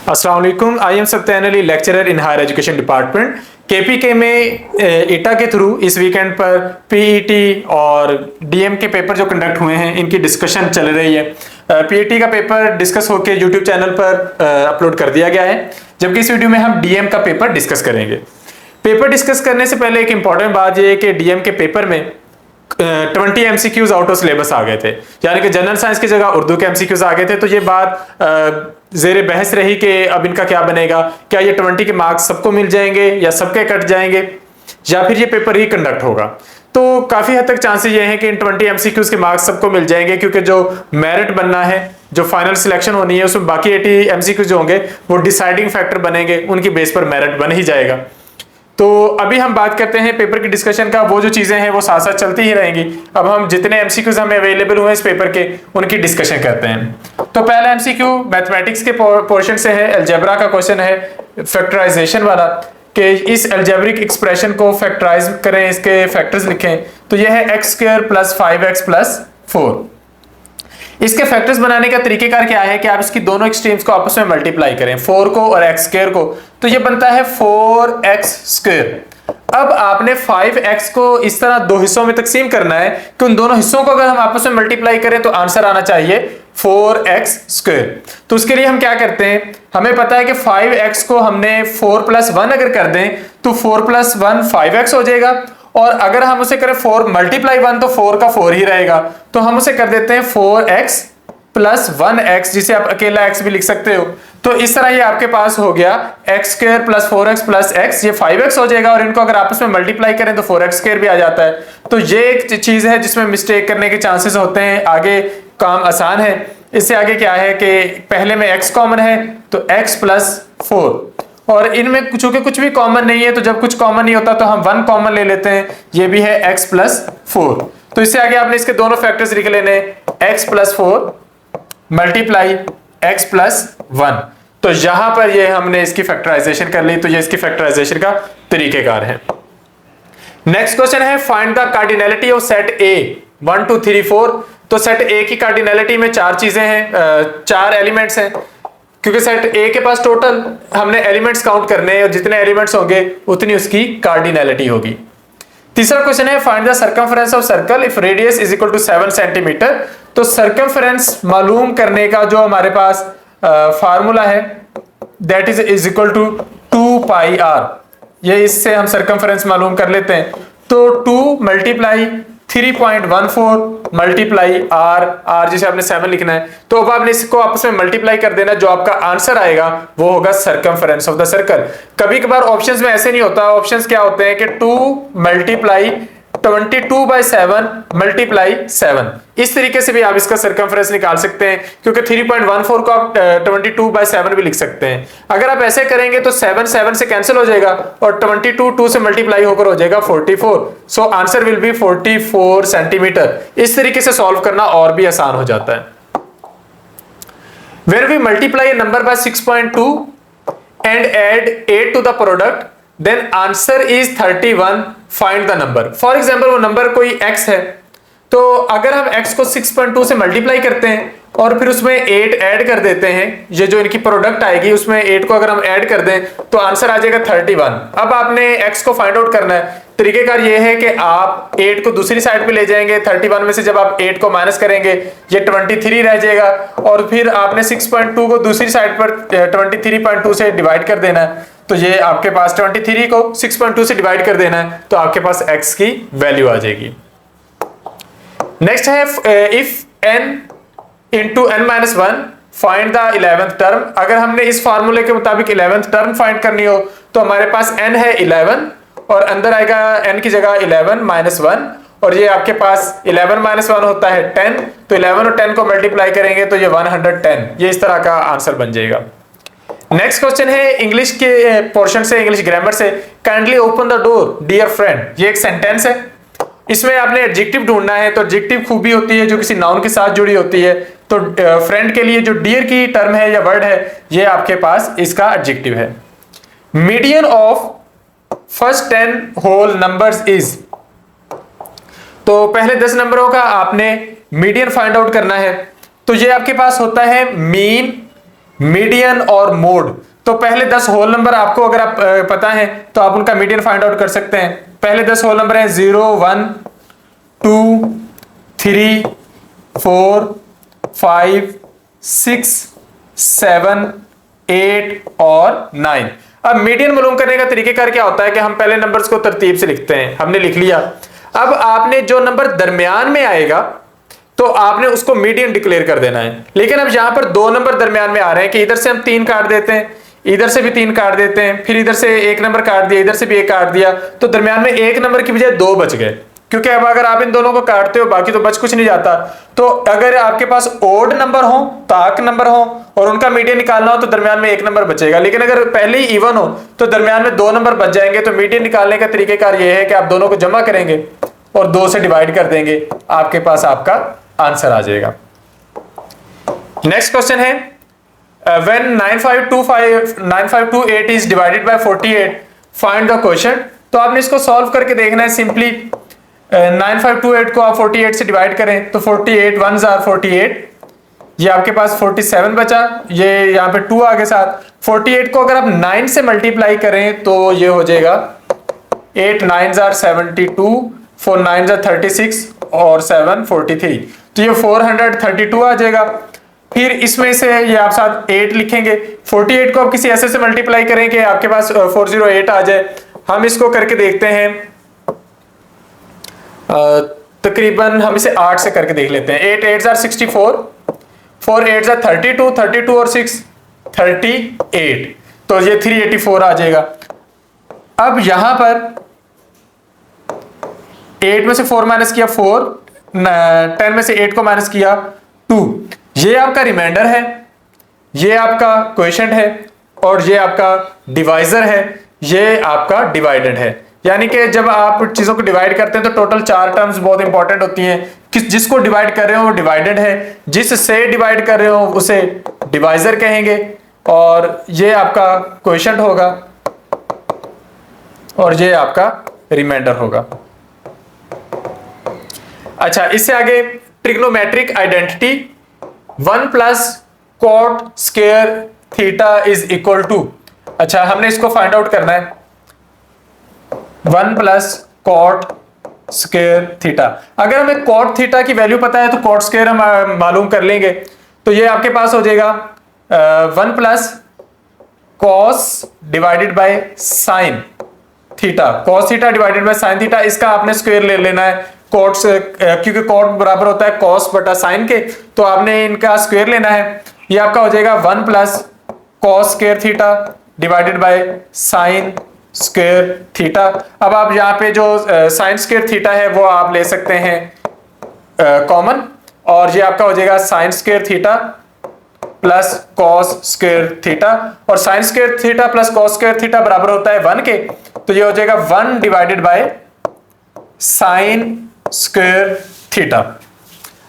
अस्सलाम वालेकुम। I am Satyan Ali, lecturer in higher education department KPK में। ईटा के थ्रू इस वीकेंड पर पीईटी और डीएम के पेपर जो कंडक्ट हुए हैं इनकी डिस्कशन चल रही है। पीईटी का पेपर डिस्कस होकर यूट्यूब चैनल पर अपलोड कर दिया गया है, जबकि इस वीडियो में हम डीएम का पेपर डिस्कस करेंगे। पेपर डिस्कस करने से पहले एक इंपॉर्टेंट बात यह है कि डीएम के पेपर में 20 एमसीक्यूज आउट ऑफ सिलेबस आ गए थे, यानी कि जनरल साइंस की जगह उर्दू के एमसीक्यूज आ गए थे। तो ये बात जेर बहस रही कि अब इनका क्या बनेगा, क्या ये 20 के मार्क्स सबको मिल जाएंगे या सबके कट जाएंगे, या फिर ये पेपर ही कंडक्ट होगा। तो काफी हद तक चांसेस ये हैं कि इन 20 एमसीक्यूज के मार्क्स सबको मिल जाएंगे, क्योंकि जो मेरिट बनना है, जो फाइनल सिलेक्शन होनी है, उसमें बाकी 80 एमसीक्यूज जो होंगे वो डिसाइडिंग फैक्टर बनेंगे, उनकी बेस पर मेरिट बन ही जाएगा। तो अभी हम बात करते हैं पेपर की डिस्कशन का। वो जो चीजें हैं वो साथ साथ चलती ही रहेंगी। अब हम जितने एमसीक्यूज हमें अवेलेबल हुए इस पेपर के, उनकी डिस्कशन करते हैं। तो पहला एमसीक्यू मैथमेटिक्स के पोर्शन से है, अलजेब्रा का क्वेश्चन है, फैक्टराइजेशन वाला, कि इस अलजेब्रिक एक्सप्रेशन को फैक्टराइज करें, इसके फैक्टर्स लिखें। तो यह है x² + 5x + 4। इसके फैक्टर्स बनाने का तरीकेकार क्या है कि आप इसकी दोनों एक्सट्रीम्स को आपस में मल्टीप्लाई करें, 4 को और x² को, तो ये बनता है 4x²। अब आपने 5x को इस तरह दो हिस्सों में तकसीम करना है कि उन दोनों हिस्सों को अगर हम आपस में मल्टीप्लाई करें तो आंसर आना चाहिए 4x²। तो उसके लिए हम क्या करते हैं, हमें पता है कि 5x को हमने 4 + 1 अगर कर दें तो 4 + 1 5x हो जाएगा, और अगर हम उसे करें 4 × 1 तो 4 का 4 ही रहेगा। तो हम उसे कर देते हैं 4x + 1x, जिसे आप अकेला x भी लिख सकते हो। तो इस तरह ये आपके पास हो गया x² + 4x + x, ये 5x हो जाएगा, और इनको अगर आपस में मल्टीप्लाई करें तो 4x² भी आ जाता है। तो ये एक चीज है जिसमें मिस्टेक करने के चांसेस होते हैं, आगे काम आसान है। इससे आगे क्या है कि पहले में x कॉमन है तो x + 4, और इनमें चूंकि कुछ भी कॉमन नहीं है, तो जब कुछ कॉमन नहीं होता तो हम 1 कॉमन ले लेते हैं, ये भी है x + 4। तो इससे आगे आपने इसके दोनों फैक्टर्स लिख लेने, x + 4 × x + 1। तो यहां पर ये हमने इसकी फैक्टराइजेशन कर ली। तो ये इसकी फैक्टराइजेशन का तरीकेकार है। नेक्स्ट क्वेश्चन है, find the cardinality of set A 1 2 3 4। तो सेट A की कार्डिनैलिटी में 4 चीजें हैं, 4 एलिमेंट्स हैं, क्योंकि सेट A के पास टोटल हमने एलिमेंट्स काउंट करने हैं, और जितने एलिमेंट्स होंगे उतनी उसकी कार्डिनैलिटी होगी। तीसरा क्वेश्चन है, find the circumference of circle if radius = 7 centimetre. तो सर्कमफरेंस मालूम करने का जो हमारे पास फार्मूला है, दैट इज = 2πr। ये इससे हम सर्कमफरेंस मालूम कर लेते हैं। तो 2 × 3.14 × r, जिसे आपने 7 लिखना है। तो अब आपने इसको आपस में मल्टीप्लाई कर देना, जो आपका आंसर आएगा वो होगा सर्कमफरेंस ऑफ द सर्कल। कभी कभार ऑप्शंस में ऐसे नहीं होता, ऑप्शंस क्या होते हैं कि 2 × 22/7 × 7। इस तरीके से भी आप इसका सर्कमफरेंस निकाल सकते हैं, क्योंकि 3.14 को आप 22/7 भी लिख सकते हैं। अगर आप ऐसे करेंगे तो 7 7 से कैंसिल हो जाएगा, और 22 2 से मल्टीप्लाई होकर हो जाएगा 44। So answer will be 44 centimetre. इस तरीके से सॉल्व करना और भी आसान हो जाता है। When we multiply a number by 6.2 and add 8 to the product, then answer is 31. Find the number. For example, वो नंबर कोई x है, तो अगर हम x को 6.2 से मल्टीप्लाई करते हैं और फिर उसमें 8 ऐड कर देते हैं, ये जो इनकी प्रोडक्ट आएगी उसमें 8 को अगर हम ऐड कर दें तो आंसर आ जाएगा 31। अब आपने x को फाइंड आउट करना है। तरीकेकार ये है कि आप 8 को दूसरी साइड पे ले जाएंगे, 31 में से जब आप 8 को माइनस करेंगे ये 23 रह जाएगा, और फिर आपने 6.2 को दूसरी साइड पर 23.2 से डिवाइड कर देना है। तो ये आपके पास 23 को 6.2 से डिवाइड कर देना है, तो आपके पास x की वैल्यू आ जाएगी। नेक्स्ट है, if n × n-1 find the 11th term. अगर हमने इस फार्मूले के मुताबिक 11th टर्म फाइंड करनी हो तो हमारे पास n है 11, और अंदर आएगा n की जगह 11 - 1, और ये आपके पास 11 - 1 होता है 10। तो 11 और 10 को मल्टीप्लाई करेंगे तो ये 110। ये इस तरह का आंसर बन जाएगा। नेक्स्ट क्वेश्चन है, इंग्लिश के पोर्शन से, इंग्लिश ग्रामर से, kindly open the door dear friend. ये एक सेंटेंस है, इसमें आपने एडजेक्टिव ढूंढना है। तो एडजेक्टिव खूबी होती है जो किसी नाउन के साथ जुड़ी होती है। तो फ्रेंड के लिए जो डियर की टर्म है या वर्ड है, ये आपके पास इसका एडजेक्टिव है। Median of first 10 whole numbers is. तो पहले 10 नंबरों का आपने मीडियन फाइंड आउट करना है। तो ये आपके पास होता है मीन मीडियन और मोड। तो पहले 10 होल नंबर आपको अगर आप पता है तो आप उनका मीडियन फाइंड आउट कर सकते हैं। पहले 10 होल नंबर हैं 0, 1, 2, 3, 4, 5, 6, 7, 8 और 9। अब मीडियन मालूम करने का तरीकेकार क्या होता है कि हम पहले नंबर्स को तरतीब से लिखते हैं। हमने लिख लिया, अब आपने जो नंबर दरमियान में आएगा तो आपने उसको मीडियन डिक्लेयर कर देना है। लेकिन अब यहां पर 2 नंबर दरमियान में आ रहे हैं कि इधर से हम 3 काट देते हैं, इधर से भी 3 काट देते हैं, फिर इधर से 1 नंबर काट दिया, इधर से भी 1 काट दिया, तो दरमियान में 1 नंबर की बजाय 2 बच गए। क्योंकि अब अगर आप इन दोनों को काटते हो बाकी तो बच कुछ नहीं जाता। तो अगर आपके पास ओड नंबर हो, ताक नंबर हो और उनका मीडियन निकालना हो तो दरमियान में 1 नंबर बचेगा। लेकिन अगर पहले ही इवन हो तो दरमियान में 2 नंबर बच जाएंगे। तो मीडियन निकालने का तरीकेकार यह है कि आप दोनों को जमा करेंगे और 2 से डिवाइड कर देंगे, आपके पास आपका आंसर आ जाएगा। नेक्स्ट क्वेश्चन है when 9528 is divided by 48 find the quotient. तो आपने इसको सॉल्व करके देखना है। सिंपली 9528 को आप 48 से डिवाइड करें तो 48 1s आर 48, ये आपके पास 47 बचा, ये यहां पे 2 आगे साथ। 48 को अगर आप 9 से मल्टीप्लाई करें तो ये हो जाएगा 8 9s आर 72, 4 9s आर 36 और 7 43, तो ये 432 आ जाएगा। फिर इसमें से ये आप साथ 8 लिखेंगे। 48 को आप किसी ऐसे से मल्टीप्लाई करेंगे आपके पास 408 आ जाए। हम इसको करके देखते हैं, तकरीबन हम इसे 8 से करके देख लेते हैं। 8 8s आर 64, 4 8s आर 32, 32 और 6 38, तो ये 384 आ जाएगा। अब यहां पर 8 में से 4 माइनस किया 4, 10 में से 8 को माइनस किया 2, ये आपका रिमाइंडर है, ये आपका क्वोशिएंट है और ये आपका डिवाइजर है, ये आपका डिवाइडेंड है। यानी कि जब आप चीजों को डिवाइड करते हैं तो टोटल 4 टर्म्स बहुत इंपॉर्टेंट होती हैं। जिसको डिवाइड कर रहे हो वो डिवाइडेंड है, जिससे डिवाइड कर रहे हो उसे डिवाइजर कहेंगे, और ये आपका क्वोशिएंट होगा और ये आपका रिमाइंडर होगा। अच्छा, इससे आगे trigonometric identity 1 plus cot square theta is equal to. अच्छा, हमने इसको फाइंड आउट करना है। 1 प्लस कॉट स्क्वायर थीटा, अगर हमें कॉट थीटा की वैल्यू पता है तो कॉट स्क्वायर हम मालूम कर लेंगे। तो ये आपके पास हो जाएगा 1 plus cos divided by sine theta, cos theta divided by sine theta, इसका आपने स्क्वायर ले लेना है। कॉट क्योंकि कॉट बराबर होता है कॉस बटा साइन के, तो आपने इनका स्क्वायर लेना है। ये आपका हो जाएगा 1 plus cos square theta divided by sine square theta. अब आप यहाँ पे जो साइन स्क्वायर थीटा है वो आप ले सकते हैं कॉमन, और ये आपका हो जाएगा sine square theta plus cos square theta, और sine square theta plus cos square theta बराबर होता है 1 के, तो ये हो जाएगा 1 divided by sine square theta.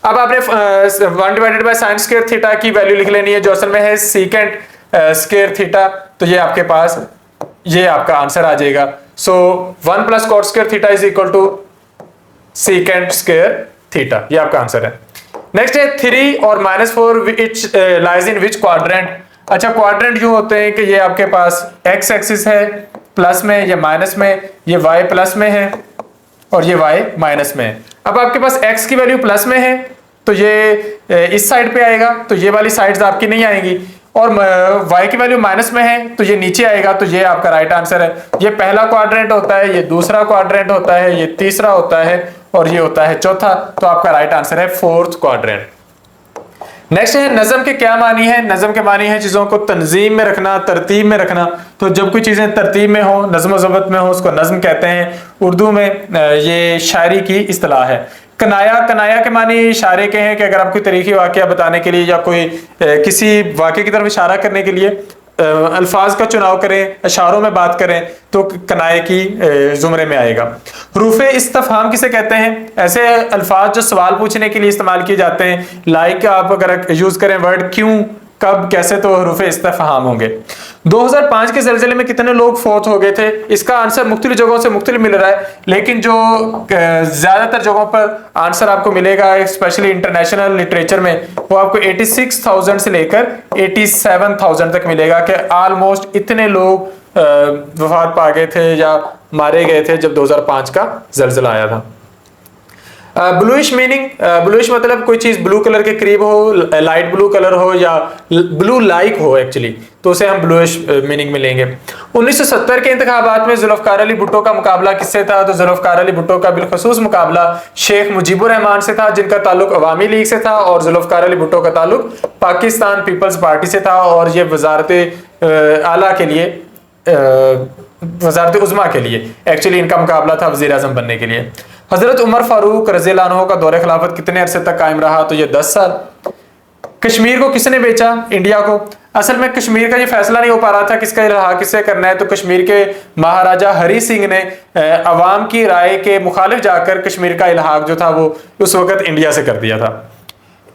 अब आपने 1 divided by sine square theta की वैल्यू लिख लेनी है जो असल में है सीकेंट स्क्वायर थीटा, तो ये आपके पास ये आपका आंसर आ जाएगा। So 1 plus cot square theta is equal to secant square theta, ये आपका आंसर है। नेक्स्ट है 3 और -4 which lies in which quadrant. अच्छा, क्वाड्रेंट यूं होते हैं कि ये आपके पास एक्स एक्सिस है प्लस में, ये माइनस में, ये वाई प्लस में है और ये वाई माइनस में है। अब आपके पास एक्स की वैल्यू प्लस में है तो ये इस साइड पे आएगा, तो ये वाली साइड्स आपकी नहीं आएंगी, और y की वैल्यू माइनस में है तो ये नीचे आएगा, तो ये आपका राइट आंसर है। ये पहला क्वाड्रेंट होता है, ये दूसरा क्वाड्रेंट होता है, ये तीसरा होता है और ये होता है चौथा, तो आपका राइट आंसर है 4th क्वाड्रेंट। नेक्स्ट है नज़म के क्या मानी है। नज़म के मानी है चीज़ों को तंजीम में रखना, तरतीब में रखना। तो जब कोई चीज़ें तरतीब में हो, नज़्म ज़ब्त में हो, उसको नज़म कहते हैं। उर्दू में ये शायरी की इस्तिलाह है। कनाया, कनाया के मानी इशारे के हैं कि अगर आप कोई तारीखी वाक़या बताने के लिए या कोई किसी वाक़े की तरफ इशारा करने के लिए अल्फाज का चुनाव करें, इशारों में बात करें, तो कनाए की जुमरे में आएगा। रूफ़े इस्तफहाम किसे कहते हैं? ऐसे अल्फाज जो सवाल पूछने के लिए इस्तेमाल किए जाते हैं। लाइक आप अगर यूज़ करें वर्ड क्यों, कब कैसे, तो हरूफ इस्तिफहाम होंगे। 2005 के ज़लज़ले में कितने लोग फौत हो गए थे, इसका आंसर मुख्तलिफ जगहों से मुख्तलिफ मिल रहा है, लेकिन जो ज़्यादातर जगहों पर आंसर आपको मिलेगा स्पेशली इंटरनेशनल लिटरेचर में, वो आपको 86,000 से लेकर 87,000 तक मिलेगा कि ऑलमोस्ट इतने लोग वफात पा गए थे या मारे गए थे जब 2005 का ज़लज़ला आया था। ब्लूइश मीनिंग, ब्लूइश मतलब कोई चीज ब्लू कलर के करीब हो, लाइट ब्लू कलर हो या ब्लू लाइक हो एक्चुअली, तो उसे हम ब्लूइश मीनिंग में लेंगे। 1970 के इंतखाबात में जुल्फ़िकार अली भुट्टो का मुकाबला किससे था, तो जुल्फ़िकार अली भुट्टो का बिलखसूस मुकाबला शेख मुजीबुर रहमान से था, जिनका ताल्लुक अवामी लीग से था, और जुल्फ़िकार अली भुट्टो का ताल्लुक पाकिस्तान पीपल्स पार्टी से था, और ये वज़ारत आला के लिए, वज़ारत उज़्मा के लिए एक्चुअली इनका मुकाबला था वज़ीर आज़म बनने के लिए। हजरत उमर फारूक रज़ियल्लाहु अन्हु का दौरे खिलाफत कितने अरसे तक कायम रहा, तो ये 10 साल। कश्मीर को किसने बेचा, इंडिया को। असल में कश्मीर का ये फैसला नहीं हो पा रहा था किसका इल्हाक किससे करना है, तो कश्मीर के महाराजा हरी सिंह ने अवाम की राय के मुखालिफ जाकर कश्मीर का इल्हाक जो था वो उस वक्त इंडिया से कर दिया था।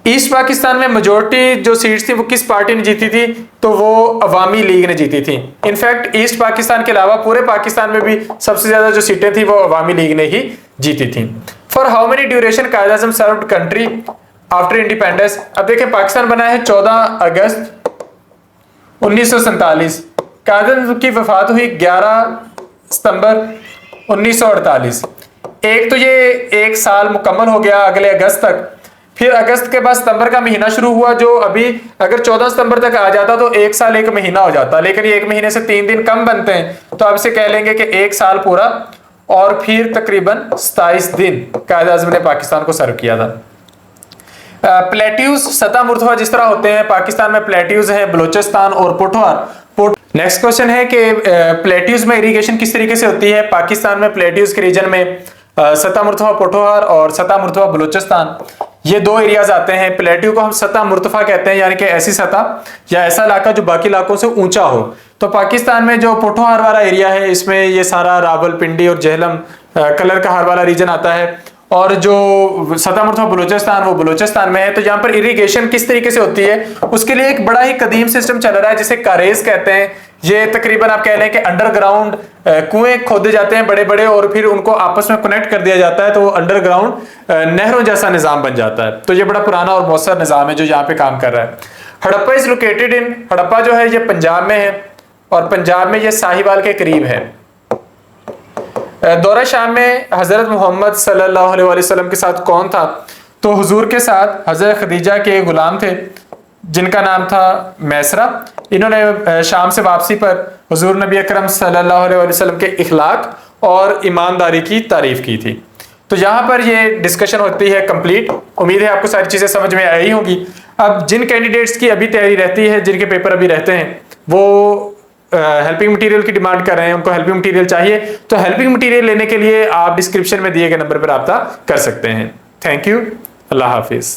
ईस्ट पाकिस्तान में मेजोरिटी जो सीट्स थी वो किस पार्टी ने जीती थी, तो वो अवामी लीग ने जीती थी। इनफैक्ट ईस्ट पाकिस्तान के अलावा पूरे पाकिस्तान में भी सबसे ज्यादा जो सीटें थी वो अवामी लीग ने ही जीती थी। For how many duration Quaid Azam served country after independence. अब देखें पाकिस्तान बना है 14 अगस्त 1947, कायद आज़म की वफात हुई 11 सितंबर 1948। एक तो ये 1 साल मुकम्मल हो गया अगले अगस्त तक, फिर अगस्त के बाद सितंबर का महीना शुरू हुआ, जो अभी अगर 14 सितंबर तक आ जाता तो 1 साल 1 महीना हो जाता, लेकिन ये 1 महीने से 3 दिन कम बनते हैं, तो अब इसे कह लेंगे कि 1 साल पूरा, और फिर तकरीबन 27 दिन कायद आज़म ने पाकिस्तान को सर्व किया था। प्लेट्यूज सतह मुर्तफा जिस तरह होते हैं, पाकिस्तान में प्लेट्यूज हैं बलोचिस्तान और पोठवार। नेक्स्ट क्वेश्चन है कि प्लेट्यूज में इरिगेशन किस तरीके से होती है। पाकिस्तान में प्लेट्यूज के रीजन में सतह मुर्तफा पोठवार और सतह मुर्तफा बलोचिस्तान, ये 2 एरियाज आते हैं। प्लेट्यू को हम सतह मुर्तफा कहते हैं, यानी कि ऐसी सतह या ऐसा इलाका जो बाकी इलाकों से ऊंचा हो। तो पाकिस्तान में जो पोठोहार वाला एरिया है, इसमें ये सारा रावलपिंडी और जेहलम कलर का हार वाला रीजन आता है, और जो सतह मुर्तफा बलूचिस्तान वो बलूचिस्तान में है। तो यहाँ पर इरिगेशन किस तरीके से होती है, उसके लिए एक बड़ा ही कदीम सिस्टम चल रहा है जिसे कारेज कहते हैं। ये तकरीबन आप कह लें कि अंडरग्राउंड कुएं खोदे जाते हैं बड़े बड़े, और फिर उनको आपस में कनेक्ट कर दिया जाता है, तो वो अंडरग्राउंड नहरों जैसा निज़ाम बन जाता है। तो ये बड़ा पुराना और मौसर निज़ाम है जो यहाँ पे काम कर रहा है। Harappa is located in, Harappa जो है ये पंजाब में है, और पंजाब में ये साहिवाल के करीब है। दौरा शाम में हजरत मोहम्मद सल्लल्लाहु अलैहि वसल्लम के साथ कौन था, तो हुजूर के साथ हजरत खदीजा के गुलाम थे जिनका नाम था मैसरा। इन्होंने शाम से वापसी पर हुजूर नबी अकरम सल्लल्लाहु अलैहि वसल्लम के इखलाक और ईमानदारी की तारीफ की थी। तो यहाँ पर ये डिस्कशन होती है कंप्लीट। उम्मीद है आपको सारी चीज़ें समझ में आई होंगी। अब जिन कैंडिडेट्स की अभी तैयारी रहती है, जिनके पेपर अभी रहते हैं, वो हेल्पिंग मटेरियल की डिमांड कर रहे हैं, उनको हेल्पिंग मटेरियल चाहिए, तो हेल्पिंग मटेरियल लेने के लिए आप डिस्क्रिप्शन में दिए गए नंबर पर रब्ता कर सकते हैं। थैंक यू, अल्लाह हाफिज़।